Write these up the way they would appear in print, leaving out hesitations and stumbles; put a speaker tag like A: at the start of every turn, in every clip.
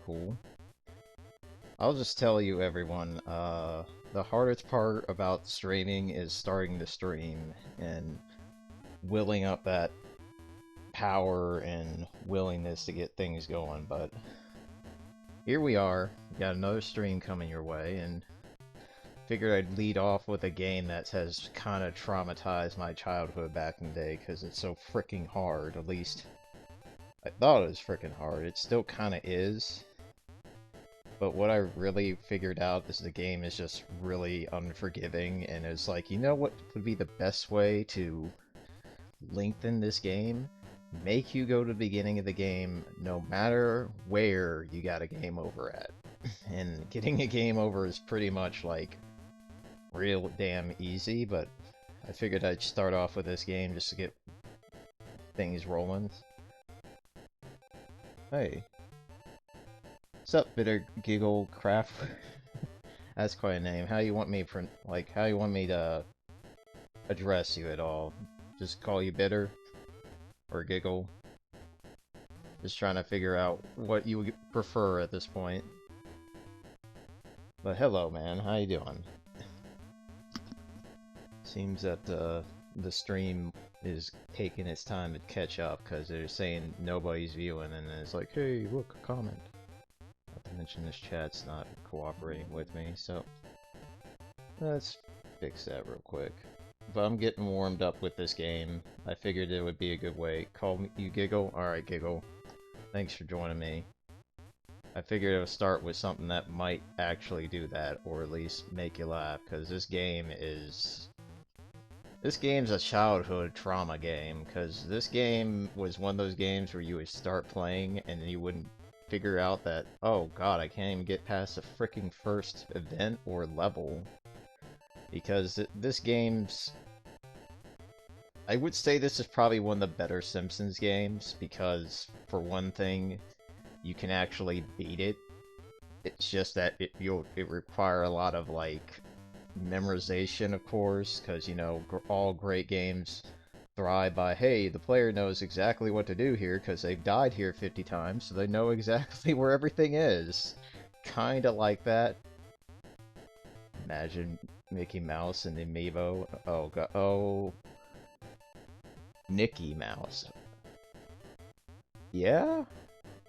A: cool. I'll just tell you, everyone, the hardest part about streaming is starting the stream and willing up that power and willingness to get things going, but here we are. Got another stream coming your way, and figured I'd lead off with a game that has kind of traumatized my childhood back in the day because it's so freaking hard. At least I thought it was freaking hard. It still kind of is. But what I really figured out is the game is just really unforgiving, and it's like, you know what would be the best way to lengthen this game? Make you go to the beginning of the game no matter where you got a game over at. And getting a game over is pretty much like real damn easy, but I figured I'd start off with this game just to get things rolling. Hey. What's up, Bitter Giggle Craft? That's quite a name. How you want me how you want me to address you at all? Just call you Bitter? Or Giggle? Just trying to figure out what you would prefer at this point. But hello, man. How you doing? Seems that the stream is taking its time to catch up because they're saying nobody's viewing, and then it's like, hey, look, a comment. Not to mention this chat's not cooperating with me, so let's fix that real quick. But I'm getting warmed up with this game. I figured it would be a good way. Call me you Giggle? Alright, Giggle. Thanks for joining me. I figured it would start with something that might actually do that, or at least make you laugh, because this game's a childhood trauma game, because this game was one of those games where you would start playing and then you wouldn't figure out that, oh god, I can't even get past the freaking first event or level. Because this game's... I would say this is probably one of the better Simpsons games, because, for one thing, you can actually beat it. It's just that it require a lot of, like, memorization, of course, because, you know, all great games thrive by, hey, the player knows exactly what to do here because they've died here 50 times, so they know exactly where everything is. Kinda like that. Imagine Mickey Mouse and Amiibo. Oh god. Oh. Mickey Mouse. Yeah?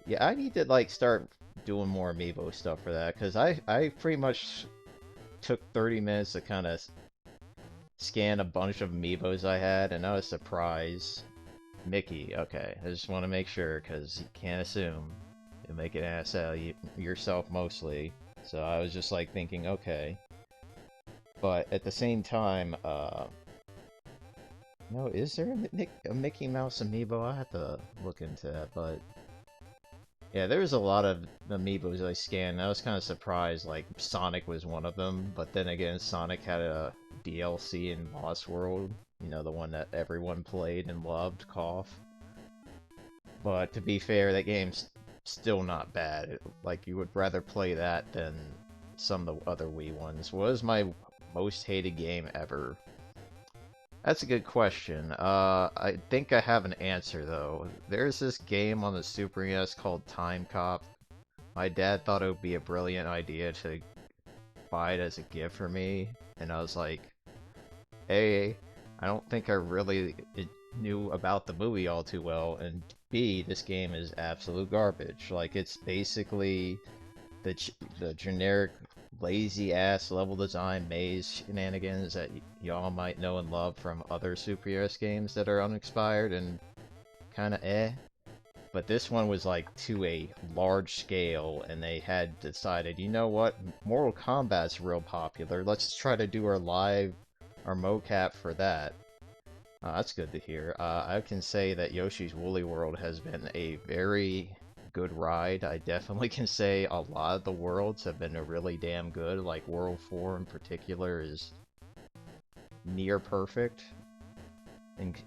A: Yeah, I need to, like, start doing more Amiibo stuff for that, because I pretty much took 30 minutes to kind of scan a bunch of Amiibos I had, and I was surprised. Mickey, okay. I just want to make sure, because you can't assume. You'll make an ass out of yourself mostly. So I was just like thinking, okay. But at the same time, no, is there a Mickey Mouse Amiibo? I have to look into that, but... Yeah, there was a lot of Amiibos I scanned. I was kind of surprised, like, Sonic was one of them, but then again, Sonic had a DLC in Lost World, you know, the one that everyone played and loved, cough. But to be fair, that game's still not bad. Like, you would rather play that than some of the other Wii ones. What was my most hated game ever? That's a good question. I think I have an answer, though. There's this game on the Super NES called Time Cop. My dad thought it would be a brilliant idea to buy it as a gift for me, and I was like, A, I don't think I really knew about the movie all too well, and B, this game is absolute garbage. Like, it's basically the generic lazy-ass level design maze shenanigans that y'all might know and love from other Super NES games that are unexpired and kinda eh. But this one was like to a large scale, and they had decided, you know what, Mortal Kombat's real popular, let's try to do our mocap for that. That's good to hear. I can say that Yoshi's Woolly World has been a very good ride. I definitely can say a lot of the worlds have been really damn good, like World 4 in particular is near perfect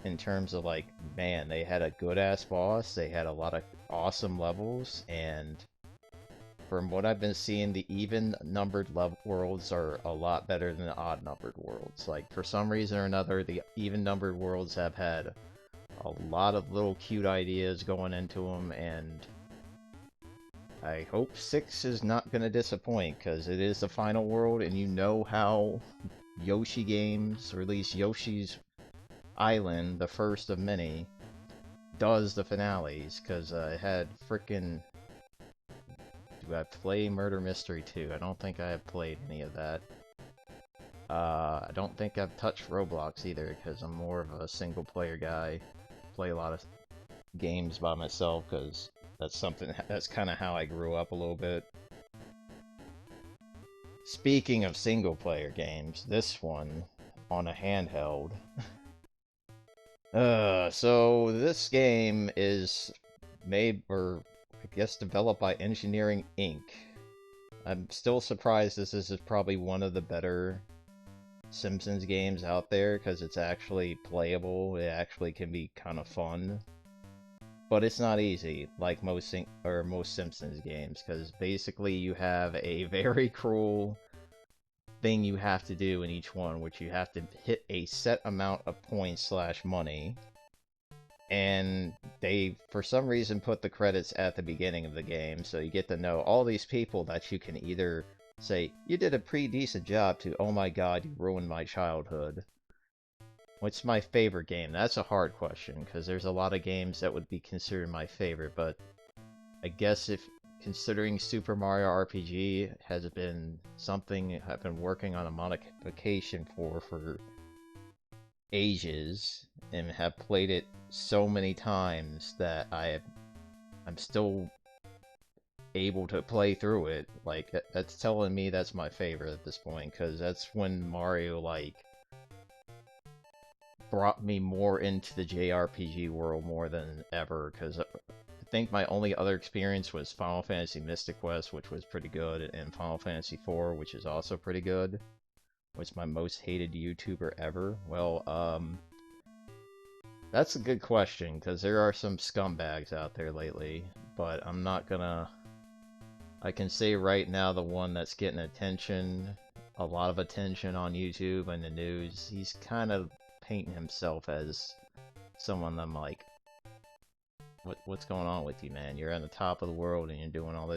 A: in terms of, like, man, they had a good-ass boss, they had a lot of awesome levels, and from what I've been seeing, the even-numbered worlds are a lot better than the odd-numbered worlds. Like, for some reason or another, the even-numbered worlds have had a lot of little cute ideas going into them, and I hope 6 is not gonna disappoint, because it is the final world, and you know how Yoshi games, or at least Yoshi's Island, the first of many, does the finales, because I had frickin'... Do I play Murder Mystery 2? I don't think I have played any of that. I don't think I've touched Roblox either, because I'm more of a single-player guy. Play a lot of games by myself, because that's kind of how I grew up a little bit. Speaking of single-player games, this one on a handheld. So this game is made, or I guess developed by Engineering Inc. I'm still surprised this is probably one of the better Simpsons games out there, because it's actually playable, it actually can be kind of fun. But it's not easy, like most Simpsons games, because basically you have a very cruel thing you have to do in each one, which you have to hit a set amount of points / money. And they, for some reason, put the credits at the beginning of the game, so you get to know all these people that you can either say, you did a pretty decent job, to, oh my god, you ruined my childhood. What's my favorite game? That's a hard question, because there's a lot of games that would be considered my favorite, but I guess if considering Super Mario RPG has been something I've been working on a modification for ages, and have played it so many times that I'm still able to play through it. Like, that's telling me that's my favorite at this point, because that's when Mario, like, brought me more into the JRPG world more than ever, because I think my only other experience was Final Fantasy Mystic Quest, which was pretty good, and Final Fantasy IV, which is also pretty good. What's my most hated YouTuber ever? Well, that's a good question, because there are some scumbags out there lately, but I'm not gonna... I can say right now the one that's getting attention, a lot of attention on YouTube and the news, he's kind of painting himself as someone I'm like, what's going on with you, man? You're on the top of the world and you're doing all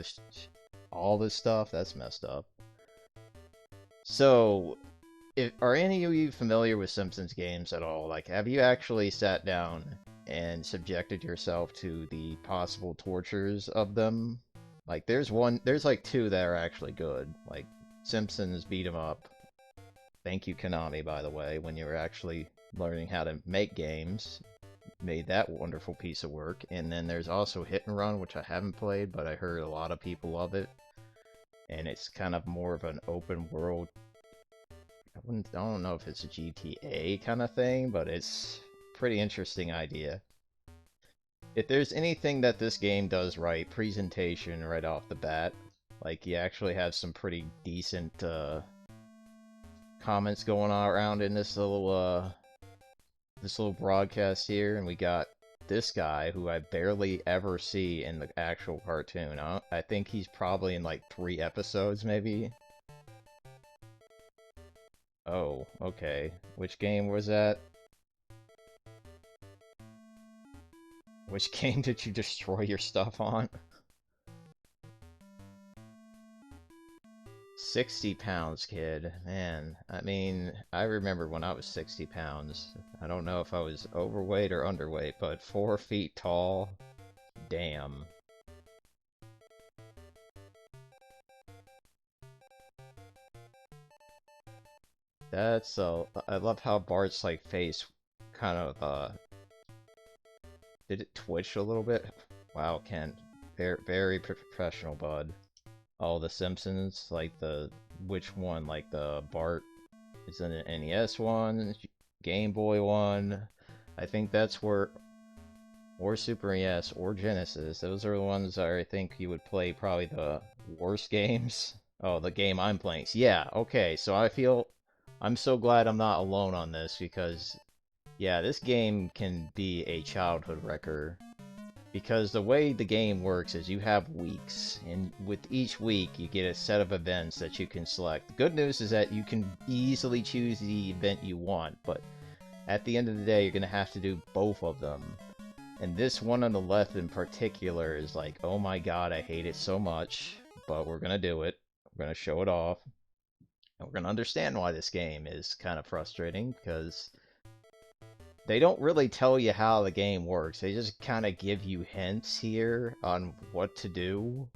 A: this stuff? That's messed up. So, are any of you familiar with Simpsons games at all? Like, have you actually sat down and subjected yourself to the possible tortures of them? Like, there's like 2 that are actually good. Like, Simpsons Beat 'em Up. Thank you, Konami, by the way, when you were actually learning how to make games. Made that wonderful piece of work. And then there's also Hit and Run, which I haven't played, but I heard a lot of people love it. And it's kind of more of an open world. I don't know if it's a GTA kind of thing, but it's a pretty interesting idea. If there's anything that this game does right, presentation right off the bat. Like, you actually have some pretty decent comments going on around in this little broadcast here, and we got this guy who I barely ever see in the actual cartoon. I think he's probably in like 3 episodes, maybe. Oh, okay. Which game was that? Which game did you destroy your stuff on? 60 pounds, kid. Man, I mean, I remember when I was 60 pounds. I don't know if I was overweight or underweight, but 4 feet tall? Damn. That's, I love how Bart's, like, face kind of, did it twitch a little bit? Wow, Ken. Very, very professional, bud. Oh, the Simpsons, like which one? Like the Bart, is it an NES one, Game Boy one? I think that's where, or Super NES, or Genesis. Those are the ones that I think you would play probably the worst games. Oh, the game I'm playing. Yeah, okay, so I'm so glad I'm not alone on this, because, yeah, this game can be a childhood wrecker. Because the way the game works is you have weeks, and with each week you get a set of events that you can select. The good news is that you can easily choose the event you want, but at the end of the day you're going to have to do both of them. And this one on the left in particular is like, oh my god, I hate it so much, but we're gonna do it. We're gonna show it off. And we're gonna understand why this game is kind of frustrating, because they don't really tell you how the game works. They just kind of give you hints here on what to do.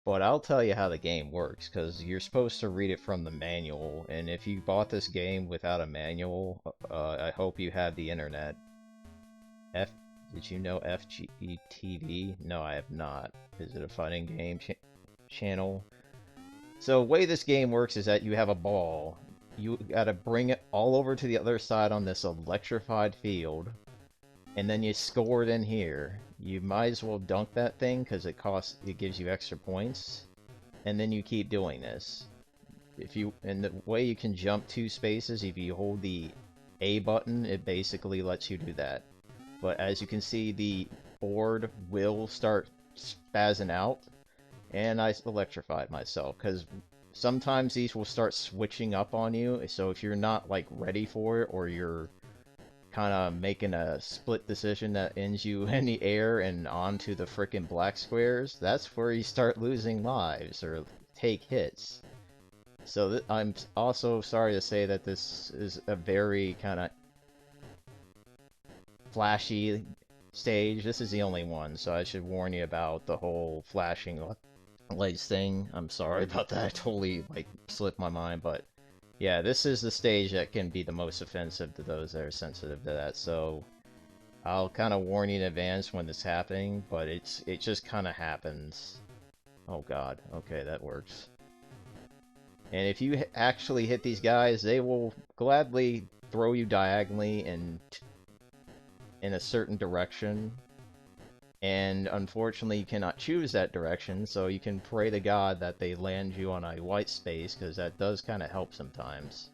A: But I'll tell you how the game works, because you're supposed to read it from the manual, and if you bought this game without a manual, I hope you have the internet. Did you know FGTV? No, I have not. Is it a fighting game channel? So the way this game works is that you have a ball. You gotta bring it all over to the other side on this electrified field, and then you score it in here. You might as well dunk that thing because it gives you extra points, and then you keep doing this. And the way you can jump 2 spaces, if you hold the A button, it basically lets you do that. But as you can see, the board will start spazzing out, and I electrified myself because sometimes these will start switching up on you. So if you're not like ready for it, or you're kind of making a split decision that ends you in the air and onto the frickin' black squares, that's where you start losing lives or take hits. So I'm also sorry to say that this is a very kind of flashy stage. This is the only one, so I should warn you about the whole flashing lights thing. I'm sorry about that. I totally like slipped my mind, but yeah, this is the stage that can be the most offensive to those that are sensitive to that, so I'll kind of warn you in advance when this is happening, but it just kind of happens. Oh god, okay, that works. And if you actually hit these guys, they will gladly throw you diagonally in a certain direction, and unfortunately you cannot choose that direction, so you can pray to God that they land you on a white space, because that does kind of help sometimes.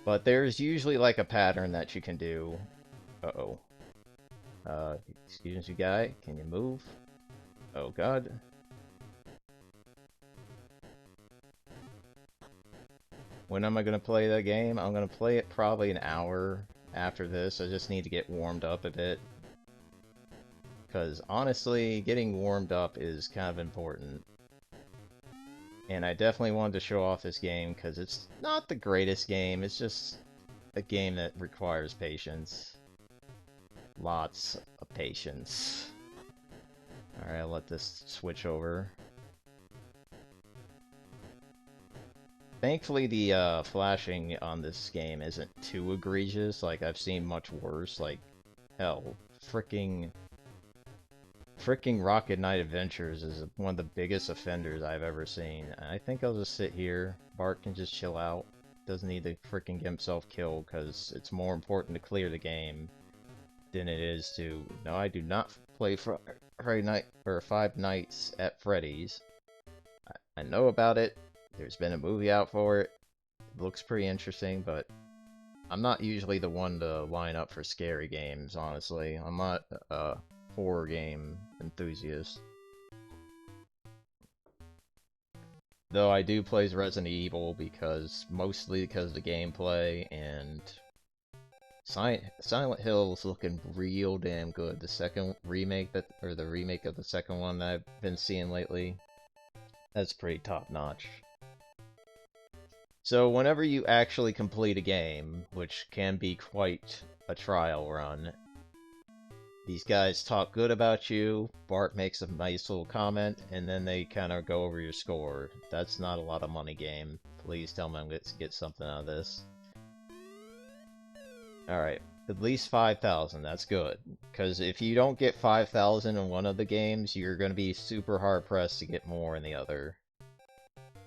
A: But there's usually like a pattern that you can do. Uh-oh. Excuse me, guy, can you move? Oh god. When am I gonna play that game? I'm gonna play it probably an hour after this. I just need to get warmed up a bit. Because honestly, getting warmed up is kind of important. And I definitely wanted to show off this game because it's not the greatest game. It's just a game that requires patience. Lots of patience. Alright, I'll let this switch over. Thankfully, the flashing on this game isn't too egregious. Like, I've seen much worse. Like, hell, fricking Rocket Knight Adventures is one of the biggest offenders I've ever seen. I think I'll just sit here. Bart can just chill out. Doesn't need to fricking get himself killed, because it's more important to clear the game than it is to... No, I do not play Friday Night or Five Nights at Freddy's. I know about it. There's been a movie out for it. It looks pretty interesting, but I'm not usually the one to line up for scary games, honestly. I'm not a horror game enthusiast. Though I do play Resident Evil mostly because of the gameplay, and Silent Hill's looking real damn good. The second remake the remake of the second one that I've been seeing lately, that's pretty top notch. So whenever you actually complete a game, which can be quite a trial run, these guys talk good about you, Bart makes a nice little comment, and then they kind of go over your score. That's not a lot of money, game. Please tell me I'm going to get something out of this. Alright, at least 5,000, that's good. Because if you don't get 5,000 in one of the games, you're going to be super hard-pressed to get more in the other.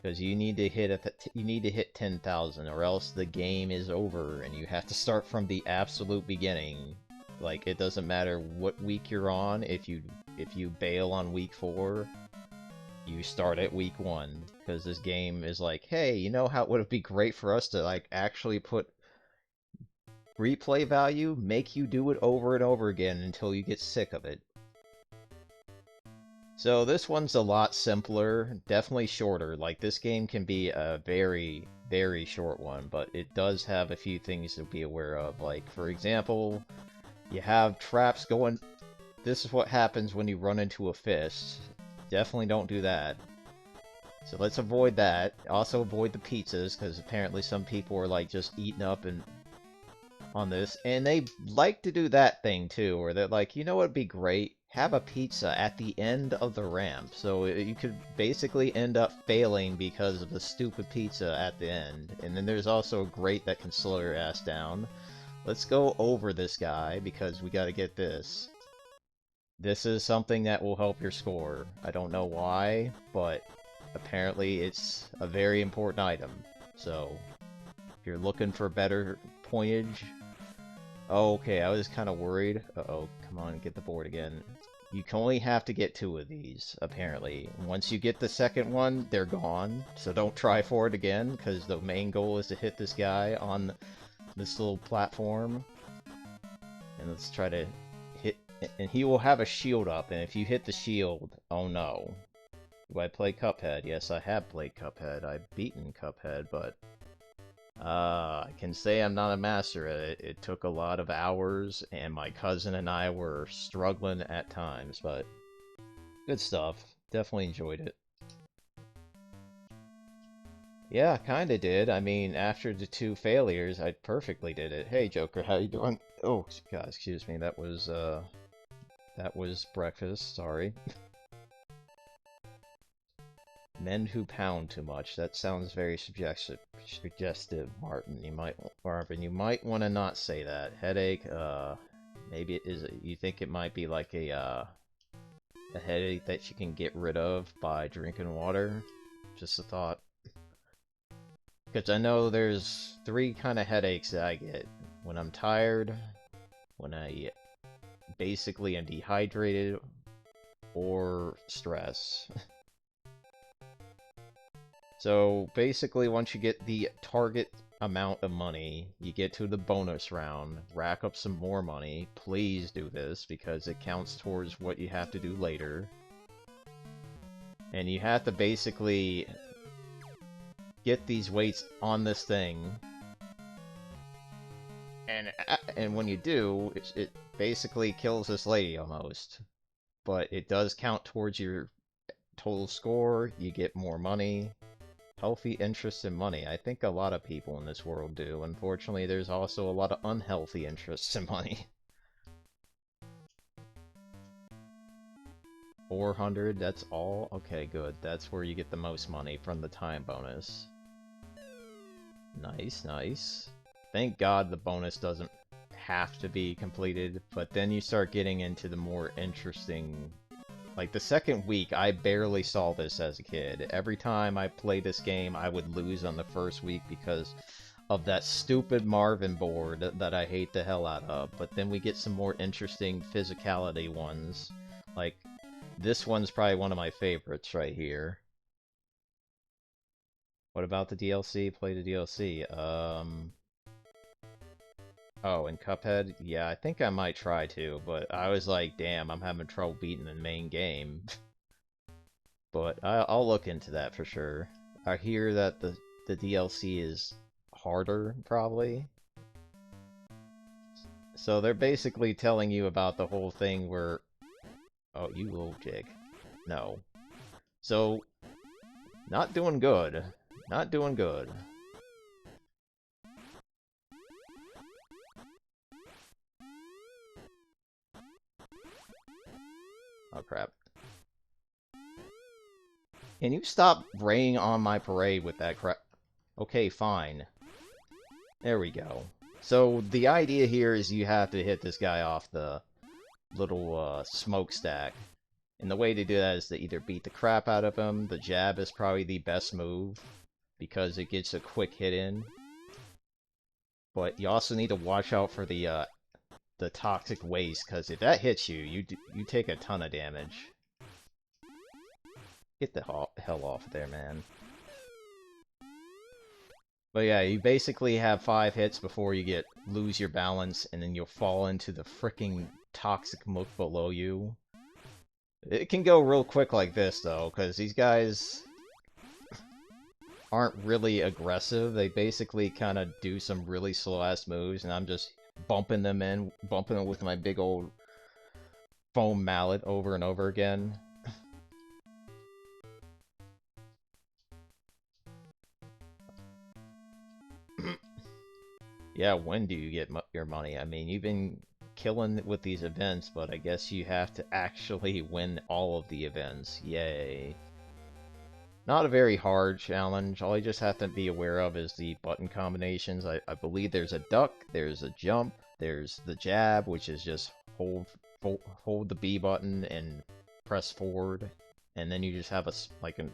A: Because you need to hit 10,000, or else the game is over, and you have to start from the absolute beginning. Like, it doesn't matter what week you're on. If you bail on week 4, you start at week 1. Because this game is like, hey, you know how it would be great for us to like actually put replay value, make you do it over and over again until you get sick of it. So this one's a lot simpler, definitely shorter. Like, this game can be a very, very short one, but it does have a few things to be aware of. Like, for example, You have traps going... This is what happens when you run into a fist. Definitely don't do that. So let's avoid that. Also avoid the pizzas, because apparently some people are like just eating up and on this. And they like to do that thing too, where they're like, you know what would be great? Have a pizza at the end of the ramp. So you could basically end up failing because of the stupid pizza at the end. And then there's also a grate that can slow your ass down. Let's go over this guy, because we gotta get this. This is something that will help your score. I don't know why, but apparently it's a very important item. So, if you're looking for better pointage... Oh, okay, I was kind of worried. Uh-oh, come on, get the board again. You can only have to get 2 of these, apparently. Once you get the second one, they're gone. So don't try for it again, because the main goal is to hit this guy on this little platform. And let's try to hit... And he will have a shield up, and if you hit the shield, oh no. Do I play Cuphead? Yes, I have played Cuphead. I've beaten Cuphead, but... I can say I'm not a master at it. It took a lot of hours, and my cousin and I were struggling at times, but... Good stuff. Definitely enjoyed it. Yeah, kinda did. I mean, after the 2 failures, I perfectly did it. Hey, Joker, how you doing? Oh, God, excuse me, that was breakfast, sorry. Men who pound too much. That sounds very suggestive, Martin. Marvin, you might want to not say that. Headache, maybe it is, you think it might be like a headache that you can get rid of by drinking water? Just a thought. Because I know there's 3 kind of headaches that I get. When I'm tired, when I basically am dehydrated, or stress. So basically, once you get the target amount of money, you get to the bonus round, rack up some more money. Please do this, because it counts towards what you have to do later. And you have to basically get these weights on this thing. And when you do, it basically kills this lady almost. But it does count towards your total score, you get more money. Healthy interest in money. I think a lot of people in this world do. Unfortunately, there's also a lot of unhealthy interests in money. 400, that's all? Okay, good. That's where you get the most money from the time bonus. Nice, nice. Thank God the bonus doesn't have to be completed, but then you start getting into the more interesting... Like, the second week, I barely saw this as a kid. Every time I played this game, I would lose on the first week because of that stupid Marvin board that I hate the hell out of. But then we get some more interesting physicality ones. Like, this one's probably one of my favorites right here. What about the DLC? Play the DLC. Oh, and Cuphead? Yeah, I think I might try to, but I was like, damn, I'm having trouble beating the main game. But I'll look into that for sure. I hear that the DLC is harder, probably. So they're basically telling you about the whole thing where... Oh, you little jig. No. So, not doing good. Not doing good. Oh, crap. Can you stop raining on my parade with that crap? Okay, fine. There we go. So, the idea here is you have to hit this guy off the little, smokestack. And the way to do that is to either beat the crap out of him. The jab is probably the best move, because it gets a quick hit in. But you also need to watch out for the toxic waste, because if that hits you, you take a ton of damage. Get the hell off there, man. But yeah, you basically have 5 hits before you lose your balance, and then you'll fall into the freaking toxic muck below you. It can go real quick like this, though, because these guys aren't really aggressive. They basically kind of do some really slow-ass moves, and I'm just bumping them with my big old foam mallet over and over again. Yeah, when do you get your money? I mean, you've been killing with these events, but I guess you have to actually win all of the events. Yay. Not a very hard challenge. All you just have to be aware of is the button combinations. I believe there's a duck, there's a jump, there's the jab, which is just hold the B button and press forward, and then you just have like a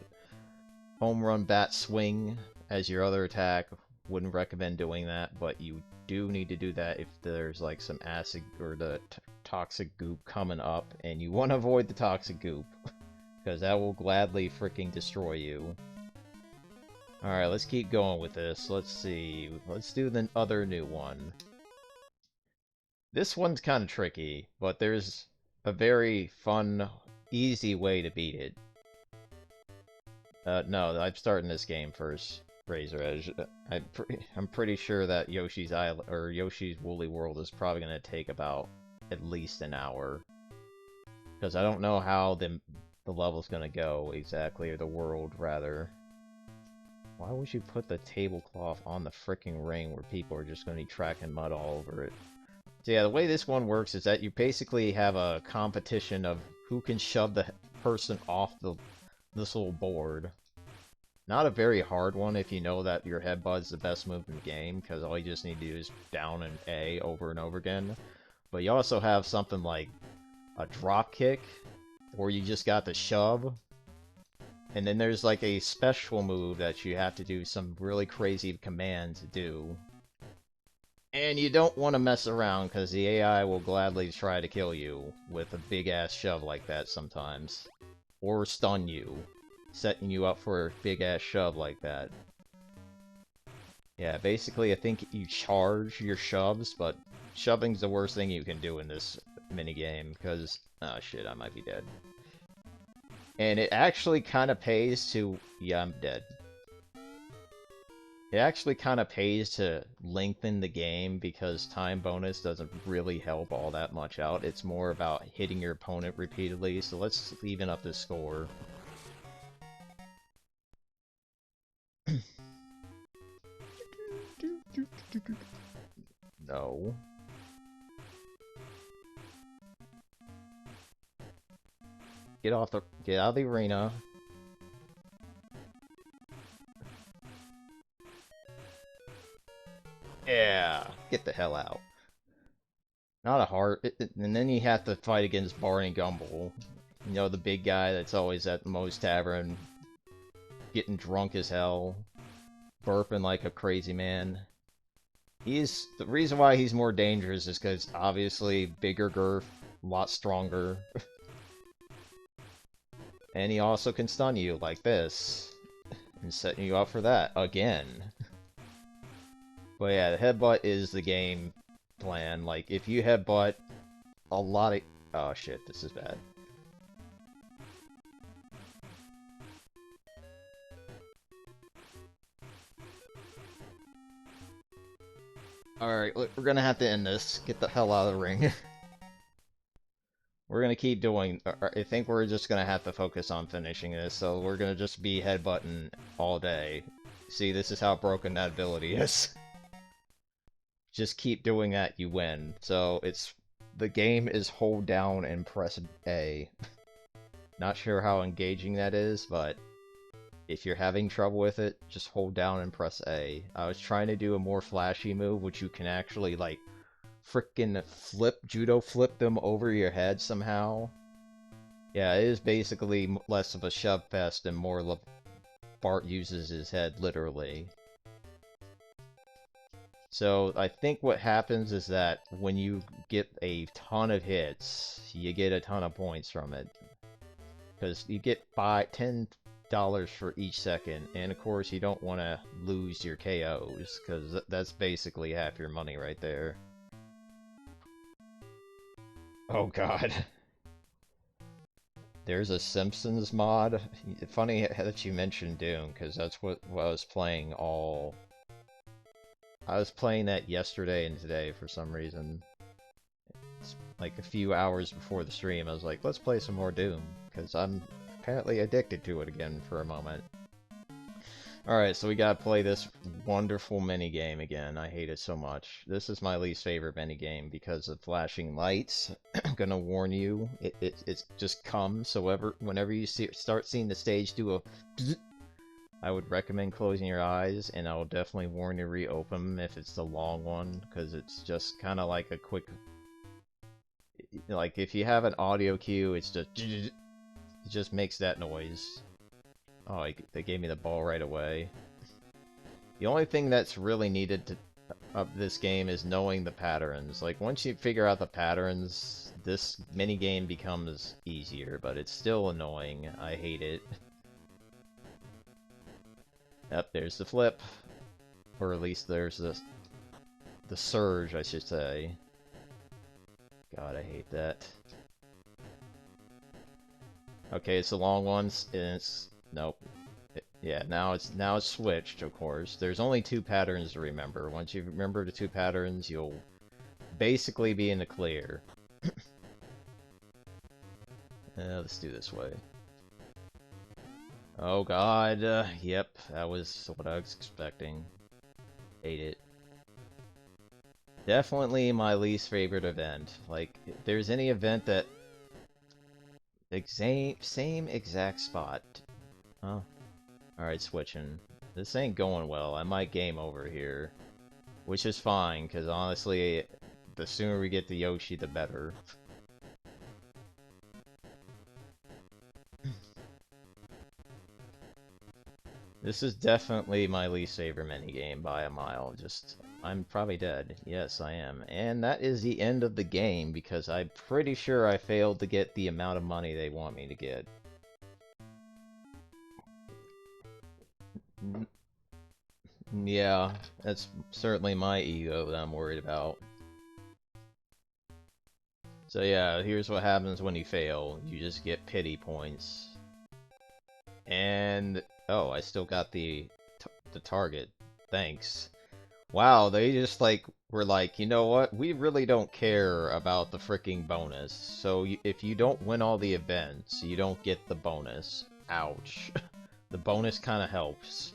A: home run bat swing as your other attack. Wouldn't recommend doing that, but you do need to do that if there's like some acid or the toxic goop coming up, and you want to avoid the toxic goop. Because that will gladly freaking destroy you. Alright, let's keep going with this. Let's see. Let's do the other new one. This one's kind of tricky, but there's a very fun, easy way to beat it. No, I'm starting this game first, Razor Edge. I'm pretty sure that Yoshi's Island, or Yoshi's Woolly World is probably going to take about at least an hour. Because I don't know how the level's gonna go exactly, or the world, rather. Why would you put the tablecloth on the frickin' ring where people are just gonna be tracking mud all over it? So yeah, the way this one works is that you basically have a competition of who can shove the person off this little board. Not a very hard one if you know that your headbutt's the best move in the game, because all you just need to do is down and A over and over again. But you also have something like a drop kick, or you just got the shove, and then there's like a special move that you have to do some really crazy command to do. And you don't want to mess around, because the AI will gladly try to kill you with a big-ass shove like that sometimes. Or stun you, setting you up for a big-ass shove like that. Yeah, basically I think you charge your shoves, but shoving's the worst thing you can do in this minigame, because... oh shit, I might be dead. And it actually kind of pays to... yeah, I'm dead. It actually kind of pays to lengthen the game, because time bonus doesn't really help all that much out. It's more about hitting your opponent repeatedly, so let's even up this score. No. Get out of the arena. Yeah, get the hell out. Not a hard... and then you have to fight against Bart and Gumball. You know, the big guy that's always at Moe's Tavern, getting drunk as hell, burping like a crazy man. The reason why he's more dangerous is because obviously bigger girth, a lot stronger. And he also can stun you like this, and setting you up for that again. But yeah, the headbutt is the game plan. Like, if you headbutt a lot of... oh shit, this is bad. Alright, look, we're gonna have to end this. Get the hell out of the ring. We're gonna keep doing... I think we're just gonna have to focus on finishing this, so we're gonna just be headbutting all day. See, this is how broken that ability is. Just keep doing that, you win. So, it's... the game is hold down and press A. Not sure how engaging that is, but... if you're having trouble with it, just hold down and press A. I was trying to do a more flashy move, which you can actually, like, frickin' judo flip them over your head somehow. Yeah, it is basically less of a shove fest and more Bart uses his head, literally. So, I think what happens is that when you get a ton of hits, you get a ton of points from it. Because you get $10 for each second, and of course you don't want to lose your KOs, because that's basically half your money right there. Oh god. There's a Simpsons mod. Funny that you mentioned Doom, because that's what I was playing all I was playing that yesterday and today for some reason. It's like a few hours before the stream, I was like, let's play some more Doom, because I'm apparently addicted to it again for a moment. Alright, so we gotta play this wonderful minigame again. I hate it so much. This is my least favorite minigame because of flashing lights. I'm gonna warn you, it just comes, so whenever you start seeing the stage do a I would recommend closing your eyes, and I will definitely warn you to reopen them if it's the long one, because it's just kind of like a quick... Like, if you have an audio cue, it's just... It just makes that noise. Oh, they gave me the ball right away. The only thing that's really needed to up this game is knowing the patterns. Like, once you figure out the patterns, this minigame becomes easier, but it's still annoying. I hate it. Yep, there's the flip. Or at least there's the surge, I should say. God, I hate that. Okay, it's the long ones, and it's... Nope. Yeah, now it's switched, of course. There's only two patterns to remember. Once you remember the two patterns, you'll basically be in the clear. Let's do this way. Oh god, yep, that was what I was expecting. Hate it. Definitely my least favorite event. Like, if there's any event that... Same exact spot. Huh? Alright, switching. This ain't going well. I might game over here. Which is fine, because honestly, the sooner we get to Yoshi, the better. This is definitely my least favorite minigame by a mile. Just, I'm probably dead. Yes, I am. And that is the end of the game, because I'm pretty sure I failed to get the amount of money they want me to get. Yeah, that's certainly my ego that I'm worried about. So yeah, here's what happens when you fail. You just get pity points. And... oh, I still got the target. Thanks. Wow, they just like were like, you know what? We really don't care about the freaking bonus. So if you don't win all the events, you don't get the bonus. Ouch. The bonus kind of helps.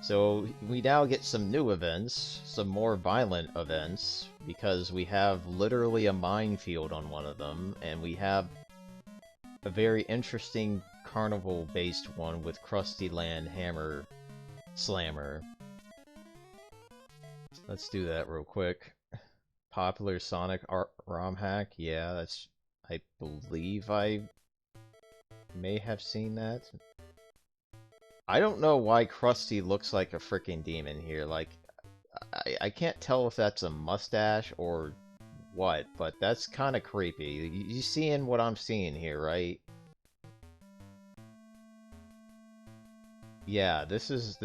A: So we now get some new events, some more violent events, because we have literally a minefield on one of them, and we have a very interesting carnival-based one with Krusty Land Hammer Slammer. Let's do that real quick. Popular Sonic ROM hack? Yeah, that's... I believe I may have seen that. I don't know why Krusty looks like a freaking demon here. Like, I can't tell if that's a mustache or what, but that's kind of creepy. You seeing what I'm seeing here, right? Yeah, this is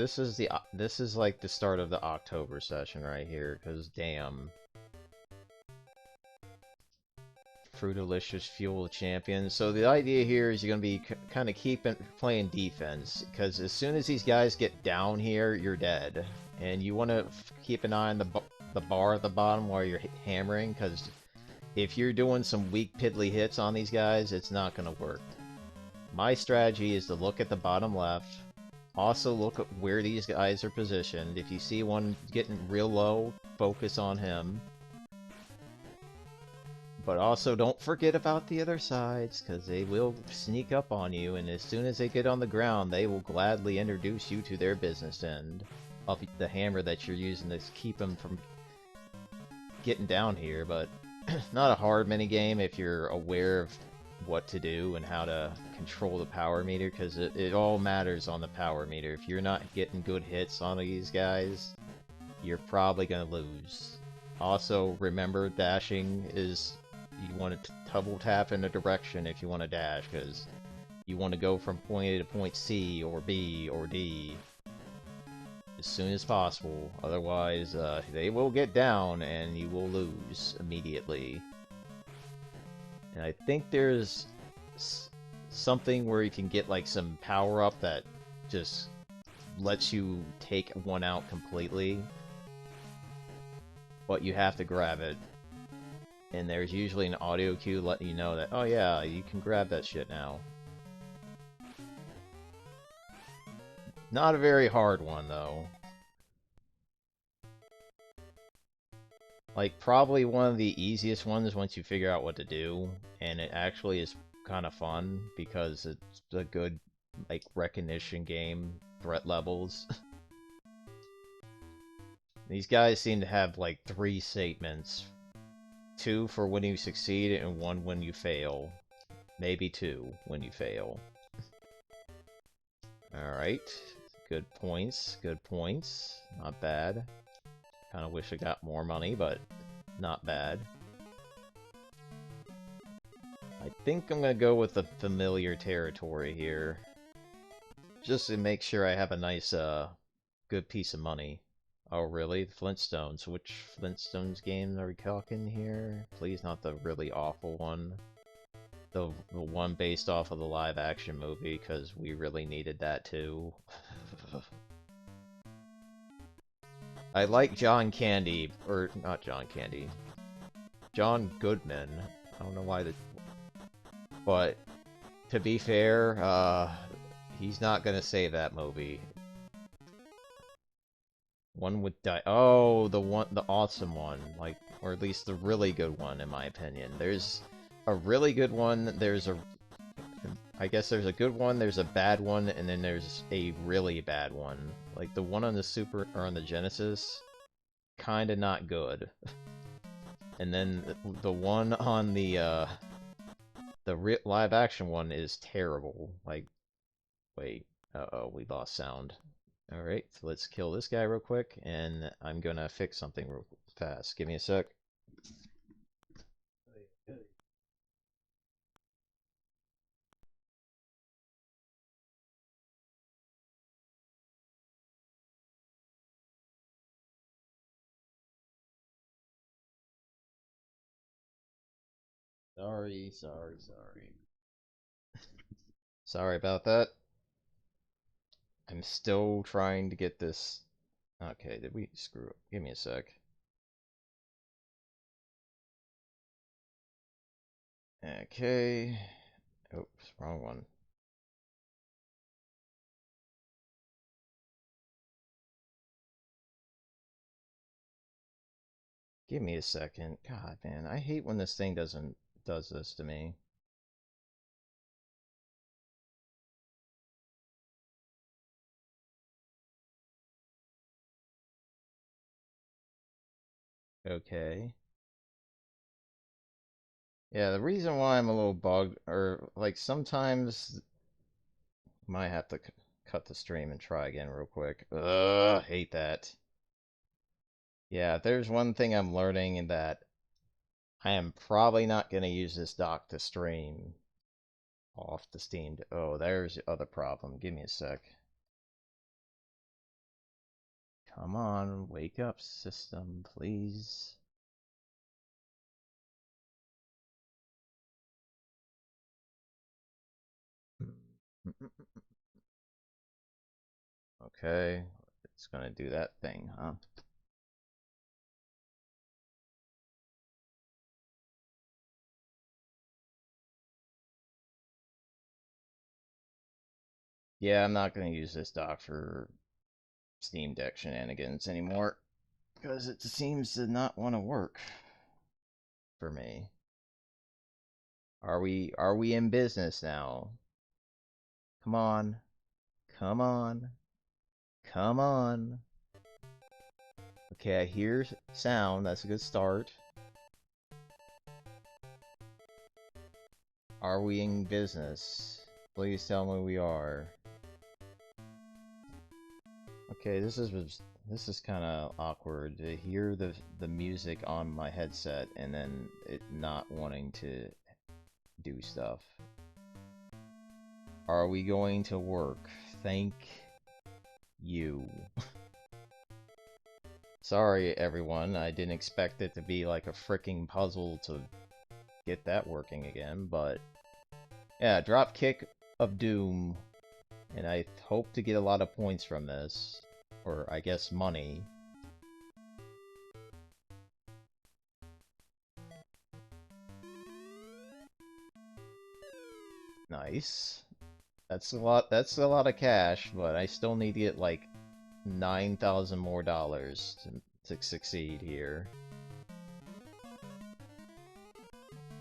A: like the start of the October session right here, because damn. Fruitalicious Fuel the Champion. So the idea here is you're going to be kind of playing defense, because as soon as these guys get down here, you're dead. And you want to keep an eye on the bar at the bottom while you're hammering, because if you're doing some weak piddly hits on these guys, it's not going to work. My strategy is to look at the bottom left, also look at where these guys are positioned. If you see one getting real low, focus on him. But also, don't forget about the other sides, because they will sneak up on you, and as soon as they get on the ground, they will gladly introduce you to their business end of the hammer that you're using to keep them from getting down here. But not a hard minigame if you're aware of what to do and how to control the power meter, because it all matters on the power meter. If you're not getting good hits on these guys, you're probably going to lose. Also, remember, dashing is... you want to double tap in a direction if you want to dash, because you want to go from point A to point C, or B, or D as soon as possible. Otherwise, they will get down, and you will lose immediately. And I think there's something where you can get, like, some power-up that just lets you take one out completely. but you have to grab it. And there's usually an audio cue letting you know that, oh yeah, you can grab that shit now. Not a very hard one, though. Like, probably one of the easiest ones once you figure out what to do, and it actually is kind of fun, because it's a good, like, recognition game, threat levels. These guys seem to have, like, 3 statements. 2 for when you succeed, and 1 when you fail. Maybe 2 when you fail. Alright. Good points, good points. Not bad. Kinda wish I got more money, but not bad. I think I'm gonna go with the familiar territory here. Just to make sure I have a nice, good piece of money. Oh, really? The Flintstones. Which Flintstones game are we talking here? Please not the really awful one. The one based off of the live-action movie, because we really needed that too. I like John Candy, or not John Candy. John Goodman. I don't know why but to be fair, he's not gonna save that movie. One would die. Oh, the awesome one, like, or at least the really good one, in my opinion. There's a really good one. I guess there's a good one, there's a bad one, and then there's a really bad one. Like the one on the on the Genesis, kinda not good. And then the one on the live action one is terrible. Like, wait, uh-oh, we lost sound. Alright, so let's kill this guy real quick, and I'm gonna fix something real fast. Give me a sec. Sorry. Sorry about that. I'm still trying to get this. Okay, did we screw up? Give me a sec. Okay. Oops, wrong one. Give me a second. God, man, I hate when this thing does this to me. Okay. Yeah, the reason why I'm a little bugged, or like sometimes might have to cut the stream and try again real quick. Ugh, hate that. Yeah, there's one thing I'm learning in that I am probably not going to use this dock to stream off the Steam. Oh, there's the other problem. Give me a sec. Come on, wake up, system, please. Okay, it's gonna do that thing, huh? Yeah, I'm not gonna use this dock for Steam Deck shenanigans anymore, because it seems to not want to work for me. Are we in business now? Come on. Come on. Come on. Okay, I hear sound. That's a good start. Are we in business? Please tell me we are. Okay, this is kind of awkward to hear the music on my headset and then it not wanting to do stuff. Are we going to work? Thank you. Sorry, everyone. I didn't expect it to be like a freaking puzzle to get that working again, but yeah, drop kick of doom, and I hope to get a lot of points from this, or I guess money. Nice. That's a lot of cash, but I still need to get like 9,000 more dollars to succeed here.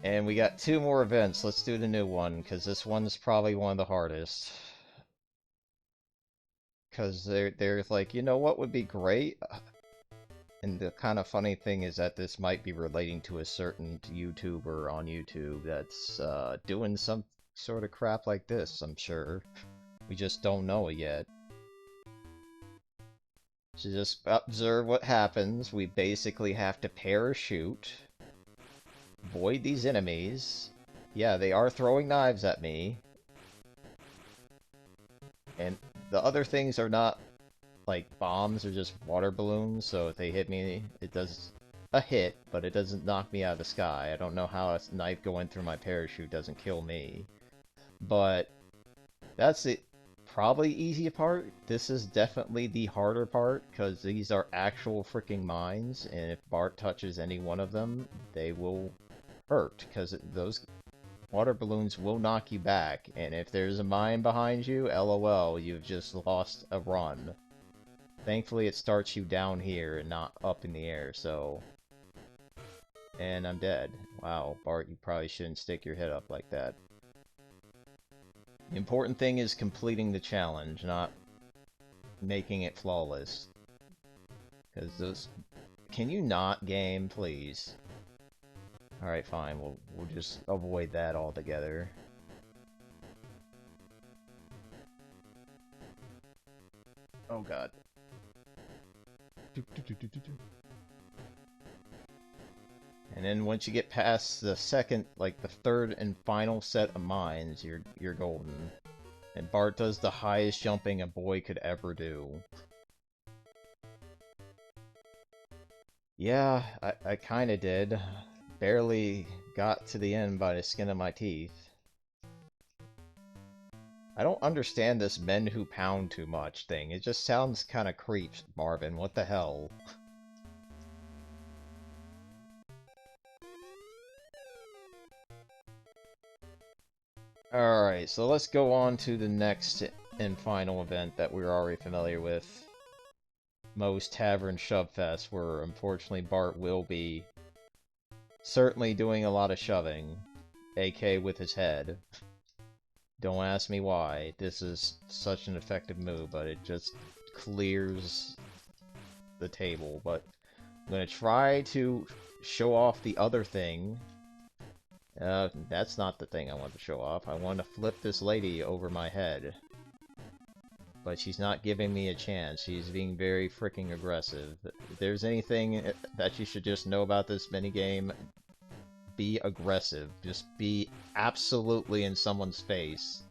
A: And we got 2 more events. Let's do the new one, because this one's probably one of the hardest. Because they're like, you know what would be great? And the kind of funny thing is that this might be relating to a certain YouTuber on YouTube that's doing some sort of crap like this, I'm sure. We just don't know it yet. So just observe what happens. We basically have to parachute, void these enemies. Yeah, they are throwing knives at me. And the other things are not like bombs, or just water balloons, so if they hit me, it does a hit, but it doesn't knock me out of the sky. I don't know how a knife going through my parachute doesn't kill me. But that's the probably easy part. This is definitely the harder part, because these are actual freaking mines, and if Bart touches any one of them, they will hurt, because those water balloons will knock you back, and if there's a mine behind you, LOL, you've just lost a run. Thankfully, it starts you down here and not up in the air, so... And I'm dead. Wow, Bart, you probably shouldn't stick your head up like that. The important thing is completing the challenge, not making it flawless. Because those... Can you not, game, please? Alright, fine, we'll just avoid that altogether. Oh god. And then once you get past the second, like the third and final set of mines, you're golden. And Bart does the highest jumping a boy could ever do. Yeah, I kinda did. Barely got to the end by the skin of my teeth. I don't understand this men who pound too much thing. It just sounds kinda creeps, Marvin. What the hell? Alright, so let's go on to the next and final event that we're already familiar with. Moe's Tavern Shovefest, where unfortunately Bart will be certainly doing a lot of shoving, aka with his head. Don't ask me why. This is such an effective move, but it just clears the table. But I'm gonna try to show off the other thing. That's not the thing I want to show off. I want to flip this lady over my head. But she's not giving me a chance. She's being very freaking aggressive. If there's anything that you should just know about this minigame, be aggressive. Just be absolutely in someone's face.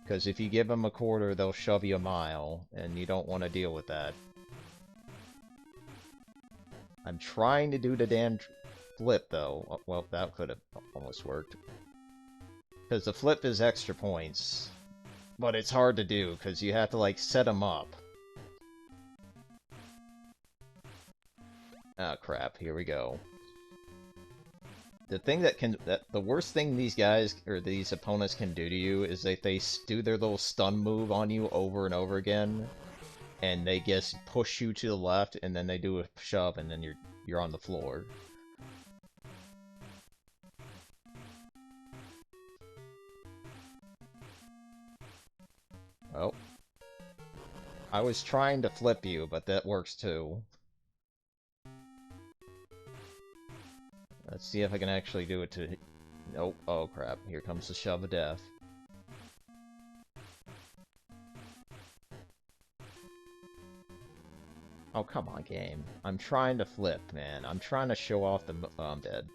A: Because if you give them a quarter, they'll shove you a mile, and you don't want to deal with that. I'm trying to do the damn flip, though. Well, that could have almost worked. Because the flip is extra points. But it's hard to do, because you have to, like, set them up. Oh, crap. Here we go. The thing the worst thing these guys, or these opponents can do to you is that they do their little stun move on you over and over again. And they just push you to the left, and then they do a shove, and then you're on the floor. Well, I was trying to flip you, but that works too. Let's see if I can actually do it to... Nope. Oh crap, here comes the shove of death. Oh, come on, game. I'm trying to flip, man. I'm trying to show off the... Oh, I'm dead.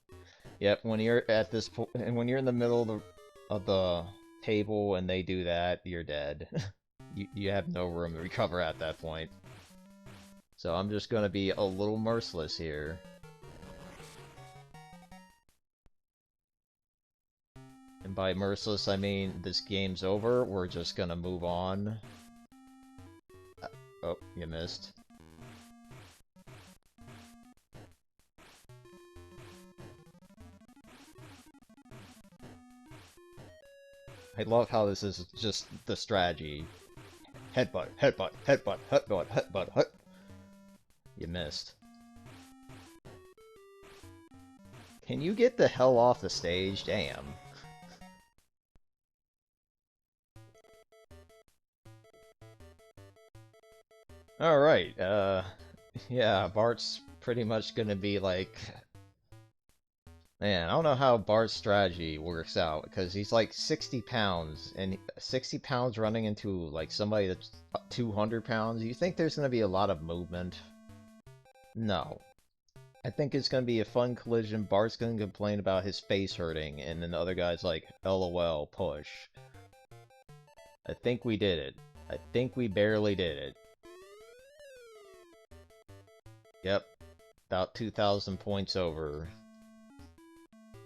A: Yep, when you're at this point... And when you're in the middle of the table and they do that, you're dead. You have no room to recover at that point. So I'm just gonna be a little merciless here. And by merciless, I mean this game's over, we're just gonna move on. Oh, you missed. I love how this is just the strategy. Headbutt, headbutt, headbutt, headbutt, headbutt, hut. You missed. Can you get the hell off the stage? Damn. Alright, yeah, Bart's pretty much gonna be like... Man, I don't know how Bart's strategy works out, because he's like 60 pounds, and 60 pounds running into, like, somebody that's 200 pounds, you think there's gonna be a lot of movement? No. I think it's gonna be a fun collision, Bart's gonna complain about his face hurting, and then the other guy's like, LOL, push. I think we did it. I think we barely did it. Yep. About 2,000 points over.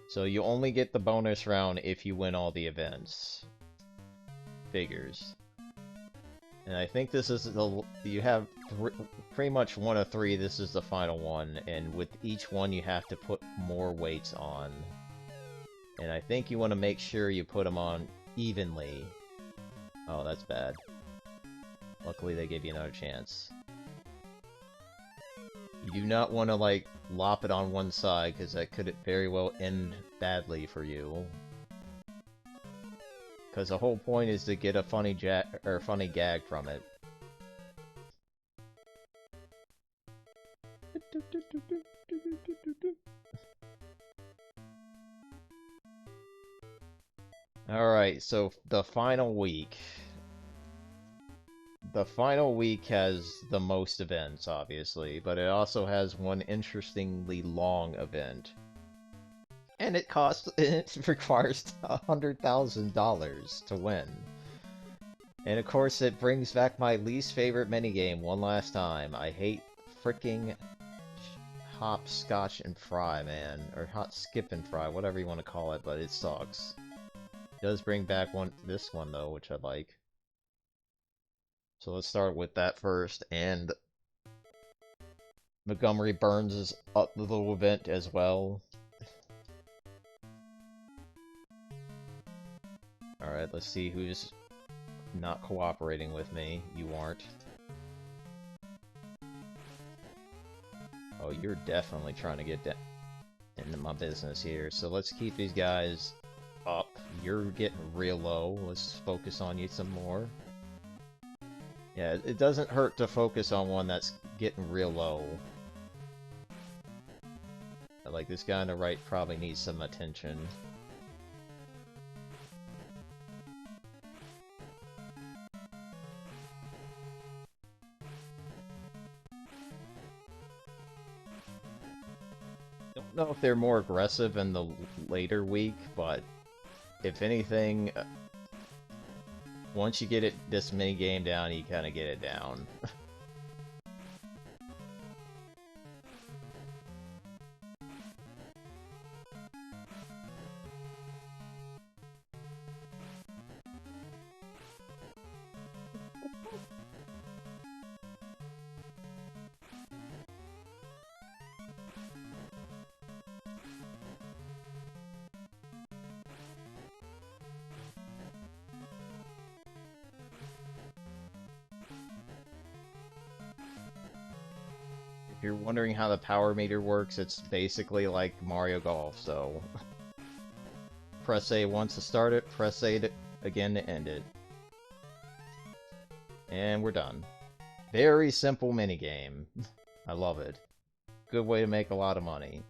A: So you only get the bonus round if you win all the events. Figures. And I think this is the... You have pretty much one of three, this is the final one. And with each one you have to put more weights on. And I think you want to make sure you put them on evenly. Oh, that's bad. Luckily they give you another chance. You do not want to, like, lop it on one side, because that could very well end badly for you. Because the whole point is to get a funny funny gag from it. Alright, so the final week. The final week has the most events, obviously, but it also has one interestingly long event. And it requires $100,000 to win. And of course it brings back my least favorite minigame one last time. I hate fricking hop, scotch, and fry, man. Or hot skip and fry, whatever you want to call it, but it sucks. It does bring back this one though, which I like. So let's start with that first, and Montgomery Burns' up the little event as well. Alright, let's see who's not cooperating with me. You aren't. Oh, you're definitely trying to get into my business here. So let's keep these guys up. You're getting real low. Let's focus on you some more. Yeah, it doesn't hurt to focus on one that's getting real low. Like, this guy on the right probably needs some attention. Don't know if they're more aggressive in the later week, but if anything, once you get this mini game down, you kind of get it down. If you're wondering how the power meter works, it's basically like Mario Golf, so... Press A once to start it, press A again to end it. And we're done. Very simple minigame. I love it. Good way to make a lot of money.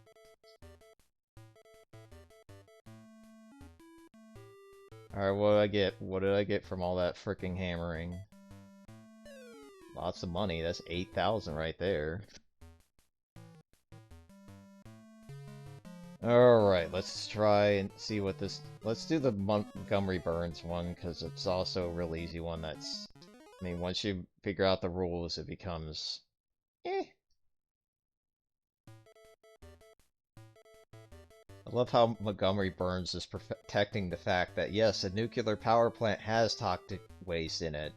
A: Alright, what did I get? What did I get from all that fricking hammering? Lots of money, that's 8,000 right there. Alright, let's try and see what this... Let's do the Montgomery Burns one, because it's also a real easy one that's... I mean, once you figure out the rules, it becomes... eh. I love how Montgomery Burns is protecting the fact that, yes, a nuclear power plant has toxic waste in it.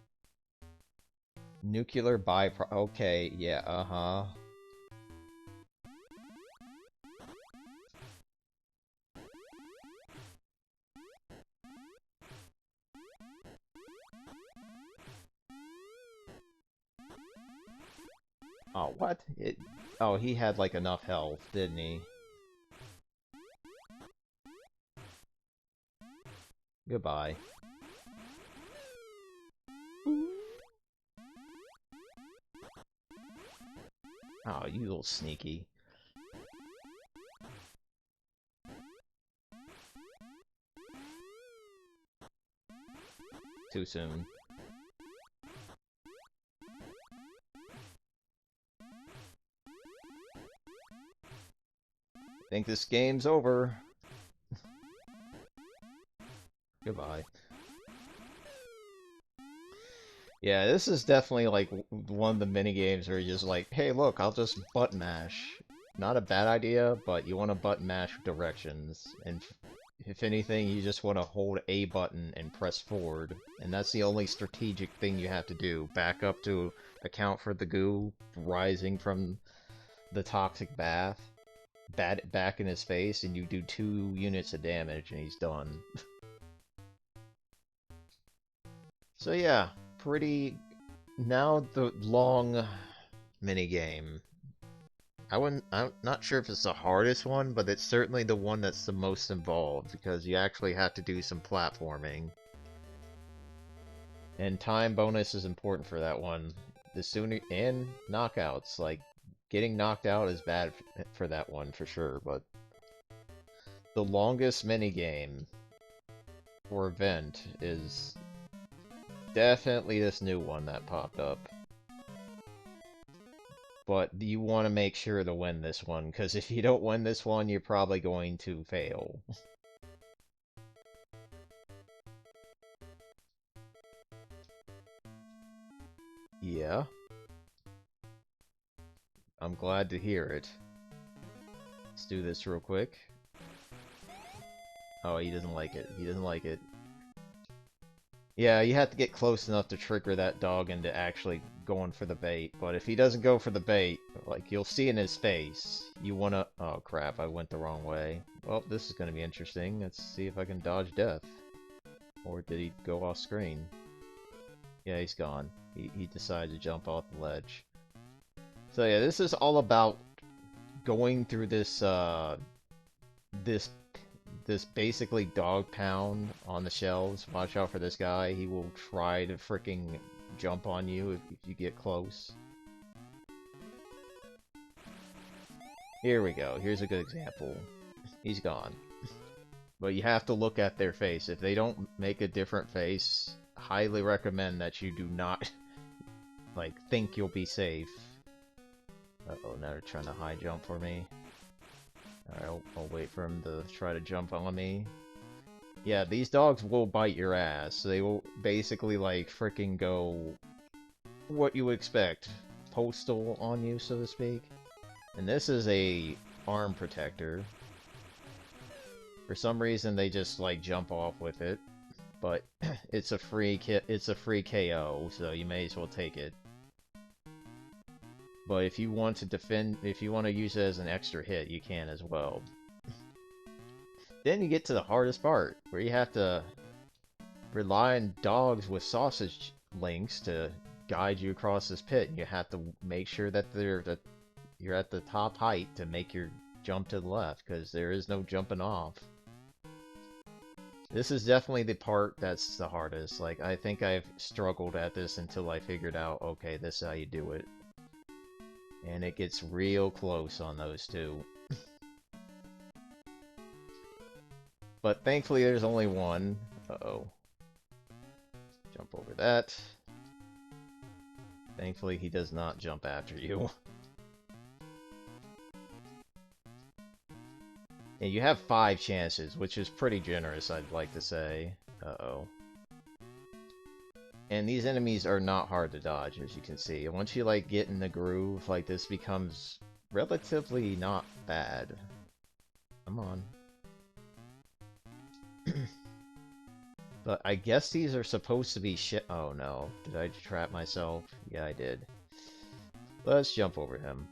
A: Nuclear byproduct... Okay, yeah, uh-huh. Oh, what? Oh, he had, like, enough health, didn't he? Goodbye. Oh, you little sneaky. Too soon. Think this game's over. Goodbye. Yeah, this is definitely like one of the mini games where you're just like, hey, look, I'll just button mash. Not a bad idea, but you want to button mash directions, and if anything, you just want to hold A button and press forward, and that's the only strategic thing you have to do. Back up to account for the goo rising from the toxic bath, back in his face, and you do 2 units of damage, and he's done. So yeah, pretty... Now the long mini game. I'm not sure if it's the hardest one, but it's certainly the one that's the most involved, because you actually have to do some platforming. And time bonus is important for that one. The sooner... And knockouts, like, getting knocked out is bad for that one, for sure, but... The longest minigame or event is definitely this new one that popped up. But you want to make sure to win this one, because if you don't win this one, you're probably going to fail. Yeah. I'm glad to hear it. Let's do this real quick. Oh, he doesn't like it. He doesn't like it. Yeah, you have to get close enough to trigger that dog into actually going for the bait. But if he doesn't go for the bait, like, you'll see in his face, you wanna... Oh, crap, I went the wrong way. Well, this is gonna be interesting. Let's see if I can dodge death. Or did he go off screen? Yeah, he's gone. He decided to jump off the ledge. So yeah, this is all about going through this, this basically dog pound on the shelves. Watch out for this guy. He will try to freaking jump on you if you get close. Here we go. Here's a good example. He's gone. But you have to look at their face. If they don't make a different face, highly recommend that you do not, like, think you'll be safe. Uh-oh, now they're trying to high jump for me. Alright, I'll wait for him to try to jump on me. Yeah, these dogs will bite your ass. They will basically, like, freaking go... what you would expect. Postal on you, so to speak. And this is a arm protector. For some reason, they just, like, jump off with it. But it's a free KO, so you may as well take it. But if you want to defend, if you want to use it as an extra hit, you can as well. Then you get to the hardest part, where you have to rely on dogs with sausage links to guide you across this pit. You have to make sure that you're at the top height to make your jump to the left, because there is no jumping off. This is definitely the part that's the hardest. Like, I think I've struggled at this until I figured out, okay, this is how you do it. And it gets real close on those two. But thankfully there's only one. Uh-oh. Jump over that. Thankfully he does not jump after you. And you have 5 chances, which is pretty generous, I'd like to say. Uh-oh. And these enemies are not hard to dodge, as you can see. And once you, like, get in the groove, like, this becomes relatively not bad. Come on. But I guess these are supposed to be shit. Oh no. Did I trap myself? Yeah, I did. Let's jump over him.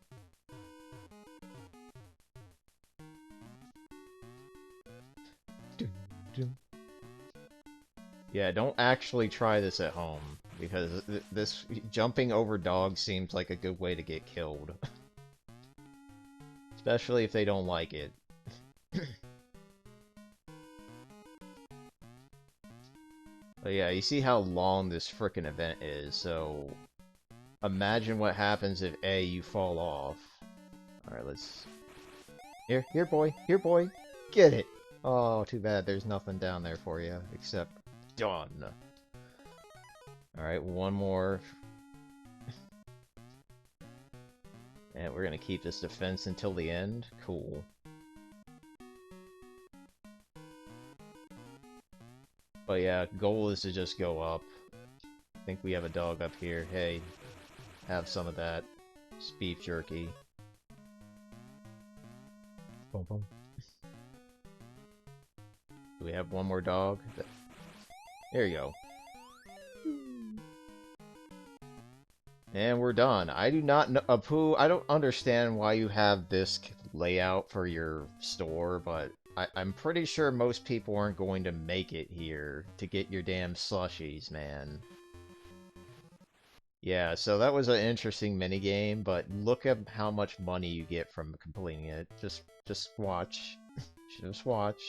A: Yeah, don't actually try this at home. because this jumping over dogs seems like a good way to get killed. Especially if they don't like it. But yeah, you see how long this frickin' event is, so imagine what happens if A, you fall off. Alright, let's... Here, boy! Here, boy! Get it! Oh, too bad there's nothing down there for you, except... done! Alright, one more. And we're gonna keep this defense until the end. Cool. But yeah, goal is to just go up. I think we have a dog up here. Hey, have some of that. It's beef jerky. Boom, boom. Do we have one more dog? There you go. And we're done. I do not know, Apu, I don't understand why you have this layout for your store, but I'm pretty sure most people aren't going to make it here to get your damn slushies, man. Yeah, so that was an interesting minigame, but look at how much money you get from completing it. Just watch. Just watch.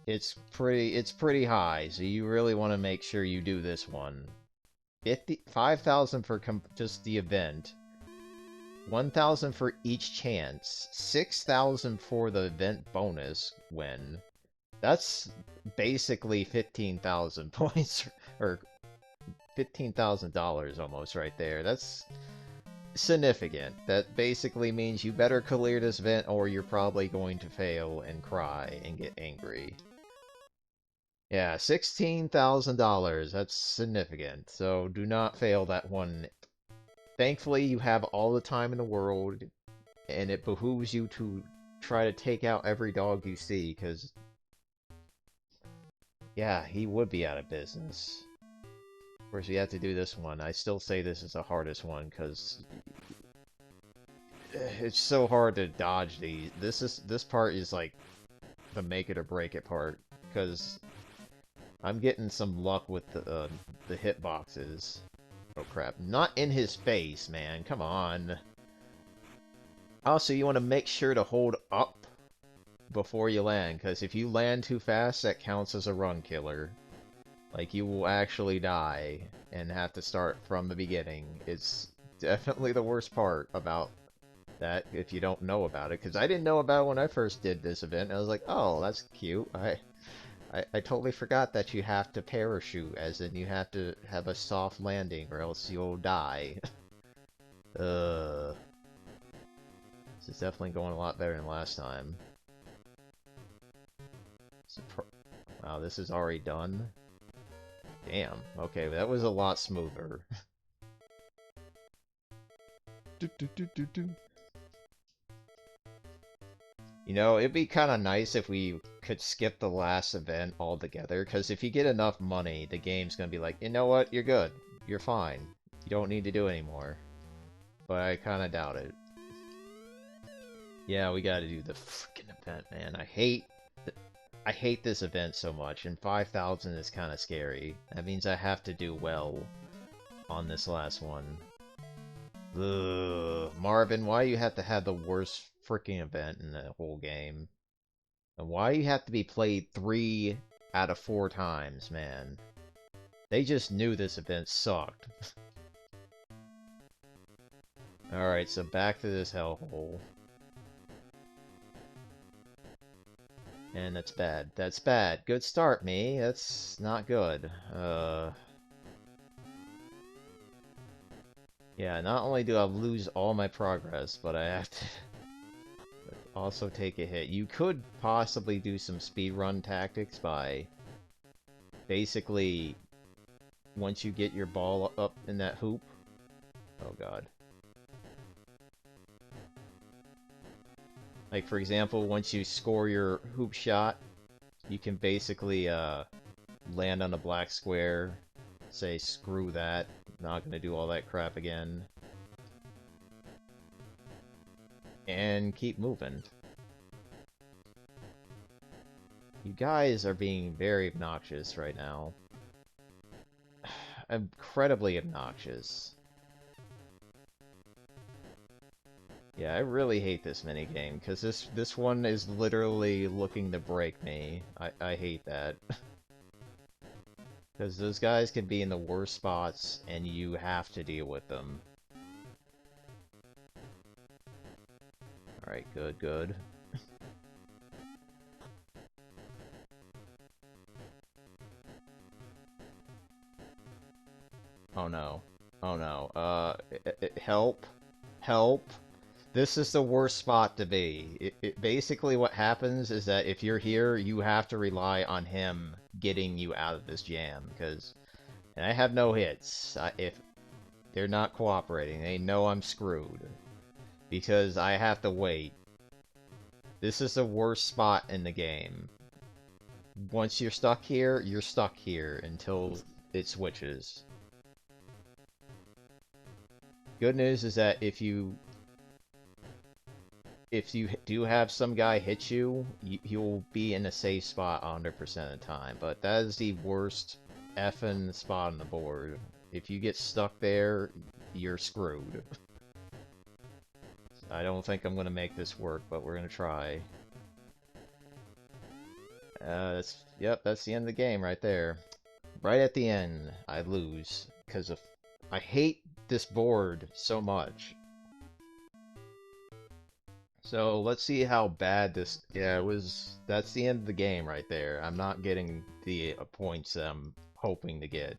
A: It's pretty high, so you really want to make sure you do this one. 5,000 for just the event, 1,000 for each chance, 6,000 for the event bonus win. That's basically 15,000 points, or $15,000 almost right there. That's significant. That basically means you better clear this event or you're probably going to fail and cry and get angry. Yeah, $16,000. That's significant. So do not fail that one. Thankfully, you have all the time in the world, and it behooves you to try to take out every dog you see, because... yeah, he would be out of business. Of course, you have to do this one. I still say this is the hardest one, because... it's so hard to dodge these. This part is like the make it or break it part, because... I'm getting some luck with the hitboxes. Oh crap. Not in his face, man. Come on. Also, you want to make sure to hold up before you land, because if you land too fast, that counts as a run killer. Like, you will actually die and have to start from the beginning. It's definitely the worst part about that if you don't know about it, because I didn't know about it when I first did this event. I was like, oh, that's cute. I totally forgot that you have to parachute, as in you have to have a soft landing or else you'll die. This is definitely going a lot better than last time. Wow, this is already done? Damn, okay, that was a lot smoother. You know, it'd be kind of nice if we could skip the last event altogether, because if you get enough money, the game's gonna be like, you know what, you're good. You're fine. You don't need to do it anymore. But I kind of doubt it. Yeah, we gotta do the freaking event, man. I hate this event so much, and 5,000 is kind of scary. That means I have to do well on this last one. Ugh, Marvin, why do you have to have the worst freaking event in the whole game? And why do you have to be played 3 out of 4 times, man? They just knew this event sucked. Alright, so back to this hellhole. And that's bad. That's bad. Good start, me. That's not good. Yeah, not only do I lose all my progress, but I have to also take a hit. You could possibly do some speedrun tactics by basically, once you get your ball up in that hoop... oh god. Like, for example, once you score your hoop shot, you can basically land on a black square, say, screw that, not gonna do all that crap again, and keep moving. You guys are being very obnoxious right now. incredibly obnoxious. Yeah, I really hate this minigame, because this one is literally looking to break me. I hate that. Because those guys can be in the worst spots, and you have to deal with them. Alright, good, good. Oh no. Oh no. Help. Help. This is the worst spot to be. Basically what happens is that if you're here, you have to rely on him getting you out of this jam, because... And I have no hits. If they're not cooperating, they know I'm screwed. Because I have to wait. This is the worst spot in the game. Once you're stuck here until it switches. Good news is that if you do have some guy hit you, you'll be in a safe spot 100% of the time. But that is the worst effing spot on the board. If you get stuck there, you're screwed. I don't think I'm gonna make this work, but we're gonna try. Yep, that's the end of the game right there. Right at the end, I lose because of I hate this board so much. So let's see how bad this. Yeah, it was. That's the end of the game right there. I'm not getting the points I'm hoping to get.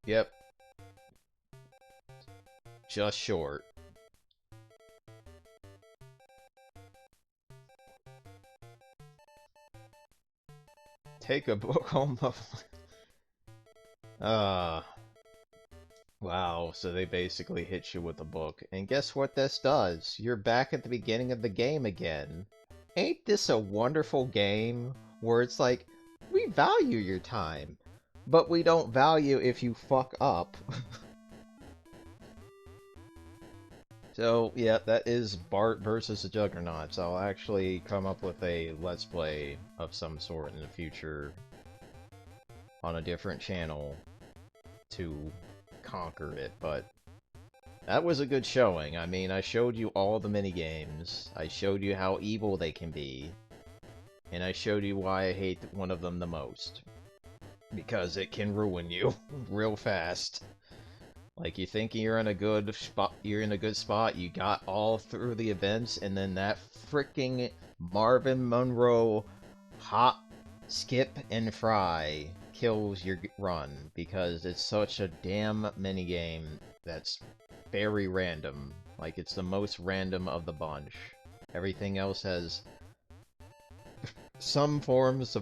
A: Yep, just short. Take a book home. uh, wow, so they basically hit you with a book. And guess what this does? You're back at the beginning of the game again. Ain't this a wonderful game where it's like, we value your time, but we don't value if you fuck up. So, yeah, that is Bart versus the Juggernauts. I'll actually come up with a Let's Play of some sort in the future on a different channel to conquer it, but that was a good showing. I mean, I showed you all the minigames, I showed you how evil they can be, and I showed you why I hate one of them the most. Because it can ruin you real fast. Like, you think you're in a good spot, you got all through the events, and then that freaking Marvin Monroe hop, skip, and fry kills your run, because it's such a damn minigame that's very random. Like, it's the most random of the bunch. Everything else has some forms of